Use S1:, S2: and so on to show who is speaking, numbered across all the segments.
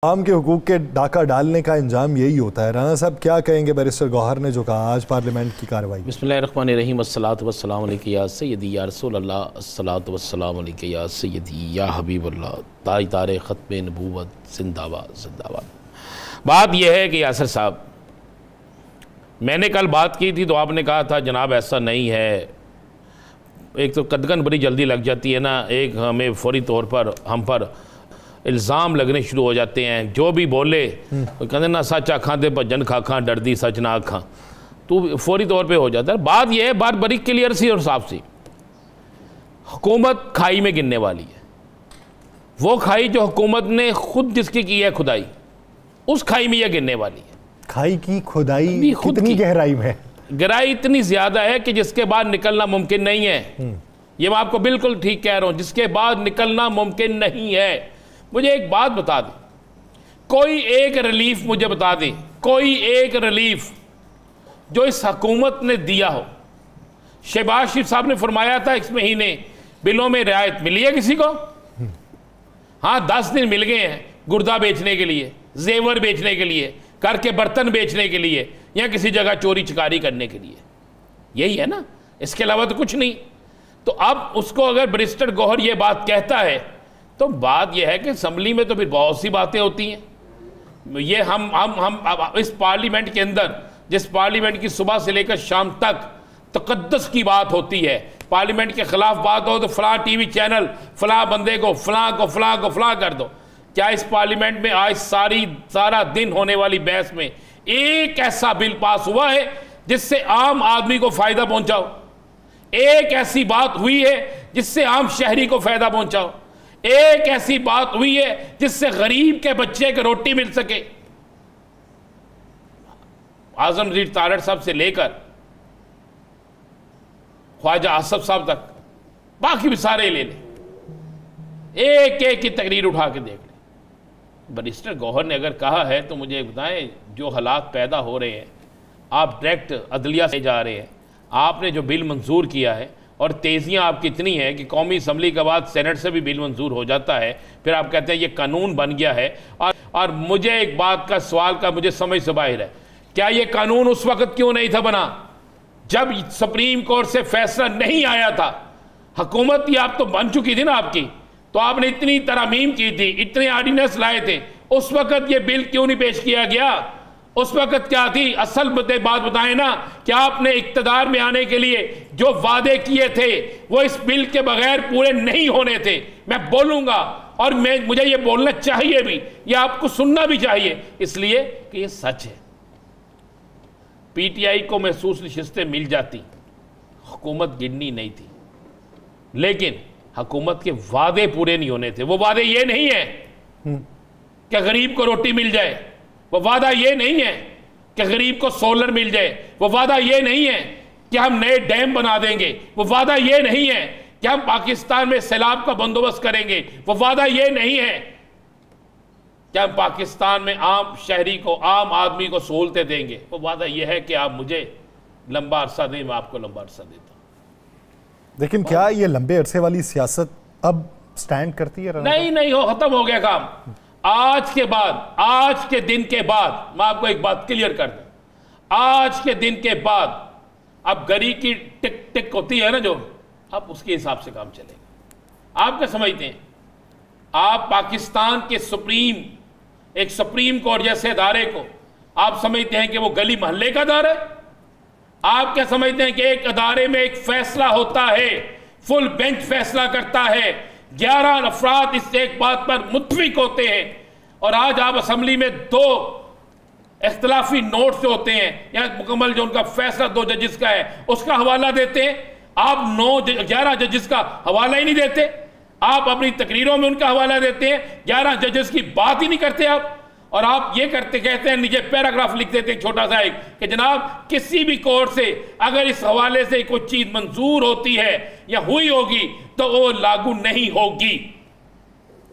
S1: आम के हुकूक के डाका डालने का अंजाम यही होता है। राना साहब क्या कहेंगे बैरिस्टर गौहर ने जो कहा आज पार्लियामेंट की कार्रवाई?
S2: बिस्मिल्लाहिर्रहमानिर्रहीम, अस्सलातु वस्सलामु अलैका या सय्यदी या रसूलल्लाह, अस्सलातु वस्सलामु अलैका या सय्यदी या हबीबल्लाह, तारे ख़त्मे नबूवत, जिंदाबाद जिंदाबाद। बात यह है कि यासिर साहब, मैंने कल बात की थी तो आपने कहा था जनाब ऐसा नहीं है। एक तो कदगन बड़ी जल्दी लग जाती है ना, एक हमें फौरी तौर पर हम पर इल्ज़ाम लगने शुरू हो जाते हैं। जो भी बोले कहते ना सच आखां दे भजन खाखां, डरदी सच ना आखां, तो फौरी तौर पे हो जाता है। बात यह है, बात बड़ी क्लियर सी और साफ सी, हुकूमत खाई में गिनने वाली है। वो खाई जो हुकूमत ने खुद जिसकी की है खुदाई, उस खाई में यह गिनने वाली है।
S1: खाई की खुदाई कितनी गहराई में?
S2: गहराई इतनी ज़्यादा है कि जिसके बाद निकलना मुमकिन नहीं है। ये मैं आपको बिल्कुल ठीक कह रहा हूँ, जिसके बाद निकलना मुमकिन नहीं है। मुझे एक बात बता दें, कोई एक रिलीफ मुझे बता दें, कोई एक रिलीफ जो इस हुकूमत ने दिया हो। शहबाज शरीफ साहब ने फरमाया था इस महीने बिलों में रियायत मिली है किसी को? हाँ, 10 दिन मिल गए हैं गुर्दा बेचने के लिए, जेवर बेचने के लिए, घर के बर्तन बेचने के लिए, या किसी जगह चोरी चकारी करने के लिए। यही है ना, इसके अलावा तो कुछ नहीं। तो अब उसको अगर बैरिस्टर गौहर ये बात कहता है तो बात यह है कि असम्बली में तो फिर बहुत सी बातें होती हैं। ये हम इस पार्लियामेंट के अंदर, जिस पार्लियामेंट की सुबह से लेकर शाम तक तकद्दस की बात होती है, पार्लियामेंट के खिलाफ बात हो तो फलां टीवी चैनल फलां बंदे को फलां कर दो। क्या इस पार्लियामेंट में आज सारा दिन होने वाली बहस में एक ऐसा बिल पास हुआ है जिससे आम आदमी को फायदा पहुंचाओ? एक ऐसी बात हुई है जिससे आम शहरी को फायदा पहुंचाओ? एक ऐसी बात हुई है जिससे गरीब के बच्चे को रोटी मिल सके? आजमगीर तारड़ साहब से लेकर ख्वाजा आसफ साहब तक, बाकी भी सारे ले लें, एक एक की तकरीर उठा के देख लें। बैरिस्टर गौहर ने अगर कहा है तो मुझे बताएं, जो हालात पैदा हो रहे हैं, आप डायरेक्ट अदलिया से जा रहे हैं, आपने जो बिल मंजूर किया है, और तेज़ियाँ आपकी इतनी हैं कि कौमी असम्बली के बाद सेनेट से भी बिल मंजूर हो जाता है, फिर आप कहते हैं ये कानून बन गया है। और मुझे एक बात का सवाल का मुझे समझ से बाहर है, क्या ये कानून उस वक्त क्यों नहीं था बना जब सुप्रीम कोर्ट से फैसला नहीं आया था? हुकूमत ही आप तो बन चुकी थी ना आपकी, तो आपने इतनी तरमीम की थी, इतने ऑर्डिनेंस लाए थे, उस वक्त ये बिल क्यों नहीं पेश किया गया? उस वक्त क्या थी? असल बात बताएं ना, कि आपने इक्तदार में आने के लिए जो वादे किए थे वो इस बिल के बगैर पूरे नहीं होने थे। मैं बोलूंगा और मुझे ये बोलना चाहिए भी, ये आपको सुनना भी चाहिए, इसलिए कि ये सच है। पीटीआई को महसूस नशिस्तें मिल जाती, हुकूमत गिननी नहीं थी, लेकिन हुकूमत के वादे पूरे नहीं होने थे। वो वादे ये नहीं है कि गरीब को रोटी मिल जाए, वो वादा ये नहीं है कि गरीब को सोलर मिल जाए, वो वादा ये नहीं है कि हम नए डैम बना देंगे, वो वादा ये नहीं है कि हम पाकिस्तान में सैलाब का बंदोबस्त करेंगे, वो वादा ये नहीं है कि हम पाकिस्तान में आम शहरी को, आम आदमी को सहूलतें देंगे। वो वादा ये है कि आप मुझे लंबा अरसा दें, मैं आपको लंबा अरसा देता हूं।
S1: लेकिन क्या ये लंबे अरसे वाली सियासत अब स्टैंड करती है?
S2: नहीं हो, खत्म हो गया काम। आज के बाद, आज के दिन के बाद, मैं आपको एक बात क्लियर कर दूं, आज के दिन के बाद अब घड़ी की टिक टिक होती है ना जो, अब उसके हिसाब से काम चलेगा। आप क्या समझते हैं? आप पाकिस्तान के एक सुप्रीम कोर्ट जैसे अदारे को आप समझते हैं कि वो गली मोहल्ले का अदारा है? आप क्या समझते हैं कि एक अदारे में एक फैसला होता है, फुल बेंच फैसला करता है, 11 अफराद इस एक बात पर मुत्फिक होते हैं, और आज आप असम्बली में 2 इख्तलाफी नोट्स जो होते हैं, या मुकम्मल जो उनका फैसला 2 जजेस का है उसका हवाला देते हैं। आप 11 जजेस का हवाला ही नहीं देते, आप अपनी तकरीरों में उनका हवाला देते हैं, 11 जजेस की बात ही नहीं करते आप। और आप ये कहते हैं, नीचे पैराग्राफ लिख देते हैं छोटा सा एक, कि जनाब किसी भी कोर्ट से अगर इस हवाले से कोई चीज मंजूर होती है या हुई होगी तो वो लागू नहीं होगी।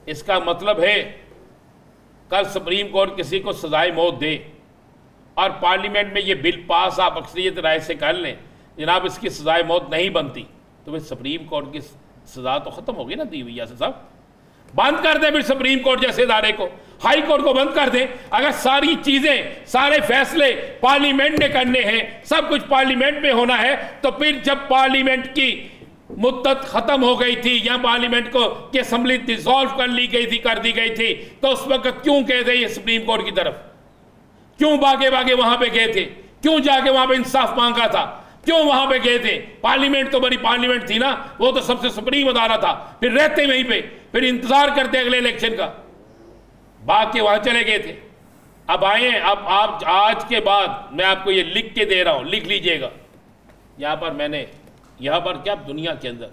S2: इसका मतलब है कल सुप्रीम कोर्ट किसी को सजाए मौत दे और पार्लियामेंट में ये बिल पास आप अक्सरियत राय से कर लें, जनाब इसकी सजाए मौत नहीं बनती, तो फिर सुप्रीम कोर्ट की सजा तो खत्म होगी ना दी हुई यासिर साहब। बंद कर दें फिर सुप्रीम कोर्ट जैसे इदारे को, हाई कोर्ट को बंद कर दें। अगर सारी चीजें, सारे फैसले पार्लियामेंट ने करने हैं, सब कुछ पार्लियामेंट में होना है, तो फिर जब पार्लियामेंट की मुद्दत खत्म हो गई थी या पार्लियामेंट को की असेंबली डिसॉल्व कर ली गई थी, कर दी गई थी, तो उस वक्त क्यों गए थे ये सुप्रीम कोर्ट की तरफ? क्यों भागे भागे वहां पे गए थे? क्यों जाके वहां पे इंसाफ मांगा था? क्यों वहां पे गए थे? पार्लियामेंट तो बड़ी पार्लियामेंट थी ना, वो तो सबसे सुप्रीम अदालत था। फिर रहते वहीं पे, फिर इंतजार करते अगले इलेक्शन का, भाग के वहां चले गए थे। अब आए, अब आप आज के बाद मैं आपको ये लिख के दे रहा हूं, लिख लीजिएगा। यहां पर मैंने, यहां पर क्या दुनिया के अंदर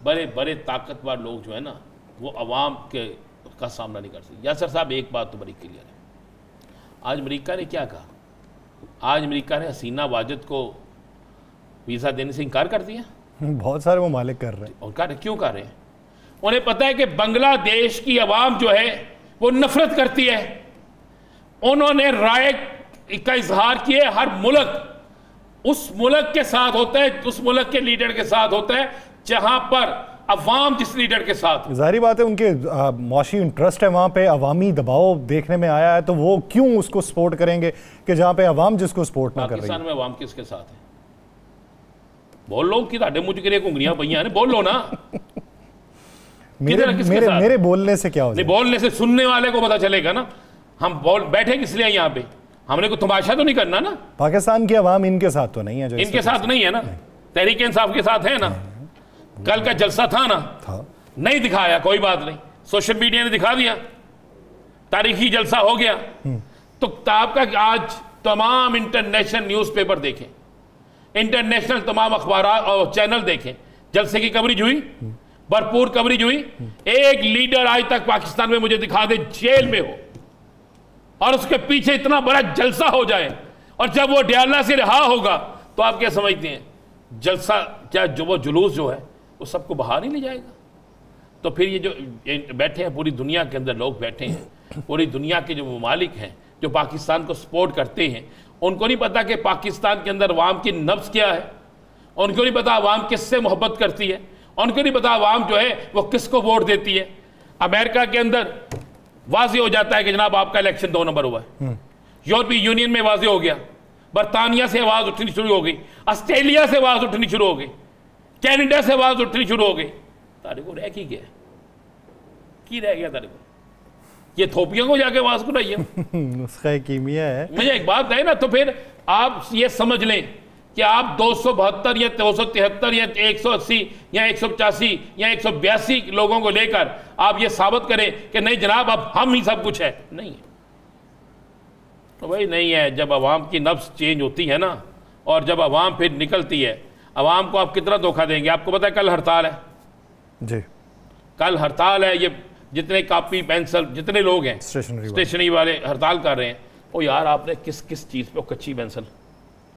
S2: बड़े बड़े ताकतवर लोग जो है ना, वो अवाम के का सामना नहीं कर सकते। यासर साहब, एक बात तो बड़ी क्लियर है, आज अमेरिका ने क्या कहा? आज अमेरिका ने हसीना वाजिद को वीज़ा देने से इनकार कर दिया।
S1: बहुत सारे ममालिक कर रहे हैं।
S2: और क्यों कर रहे हैं? उन्हें पता है कि बांग्लादेश की आवाम जो है वो नफरत करती है। उन्होंने राय का इजहार किया, हर मुल्क उस मुल्क के साथ होता है, उस मुल्क के लीडर के साथ होता है जहां पर अवाम जिस लीडर के साथ।
S1: जाहिर बात है उनके मौशी इंटरेस्ट है वहां पे, अवामी दबाव देखने में आया है, तो वो क्यों उसको सपोर्ट करेंगे कि जहां पे अवाम जिसको सपोर्ट ना कर रही है।
S2: पाकिस्तान में अवाम किसके साथ है? बोल लो कि ताडे मुझ के उंगलियां पईयां ने, बोल लो ना।
S1: मेरे बोलने से क्या हो
S2: जाए? बोलने से सुनने वाले को पता चलेगा ना। हम बैठे किस लिए यहाँ पे? हमने कोई तमाशा तो नहीं करना ना।
S1: पाकिस्तान की अवाम इनके साथ तो नहीं है,
S2: इनके साथ नहीं है ना, तहरीक इंसाफ के साथ है ना। कल का जलसा था ना, नहीं दिखाया, कोई बात नहीं, सोशल मीडिया ने दिखा दिया, तारीखी जलसा हो गया। तो आपका आज तमाम इंटरनेशनल न्यूज़पेपर देखें, इंटरनेशनल तमाम अखबार और चैनल देखें, जलसे की कवरेज हुई, भरपूर कवरेज हुई। एक लीडर आज तक पाकिस्तान में मुझे दिखा दे जेल में हो और उसके पीछे इतना बड़ा जलसा हो जाए, और जब वो डयाला से रहा होगा तो आप क्या समझते हैं? जलसा क्या, जो वो जुलूस जो है वो सबको बाहर नहीं ले जाएगा? तो फिर ये जो बैठे हैं, पूरी दुनिया के अंदर लोग बैठे हैं, पूरी दुनिया के जो ममालिक हैं जो पाकिस्तान को सपोर्ट करते हैं, उनको नहीं पता कि पाकिस्तान के अंदर अवाम की नब्ज़ क्या है, उनको नहीं पता अवाम किससे मोहब्बत करती है, उनको नहीं पता अवाम जो है वो किसको वोट देती है। अमेरिका के अंदर वाज़ेह हो जाता है कि जनाब आपका इलेक्शन 2 नंबर हुआ है। यूरोपीय यूनियन में वाज़ेह हो गया, बरतानिया से आवाज़ उठनी शुरू हो गई, ऑस्ट्रेलिया से आवाज़ उठनी शुरू हो गई, कैनेडा से आवाज़ उठनी शुरू हो गई। तारे को रह की गया, की रह गया तारे को? ये थोपियों को जाके आवाज़ उठाइए।
S1: उसका कीमिया है।
S2: मुझे एक बात है ना, तो फिर आप ये समझ लें कि आप 272 या 273 या 180 या 185 या 182 लोगों को लेकर आप ये साबित करें कि नहीं जनाब अब हम ही सब कुछ है, नहीं है। तो भाई नहीं है। जब अवाम की नफ्स चेंज होती है ना, और जब अवाम फिर निकलती है, अवाम को आप कितना धोखा देंगे? आपको पता है कल हड़ताल है जी, कल हड़ताल है। ये जितने कापी पेंसिल जितने लोग हैं स्टेशनरी वाले हड़ताल कर रहे हैं। ओ यार, आपने किस किस चीज़ पे कच्ची पेंसिल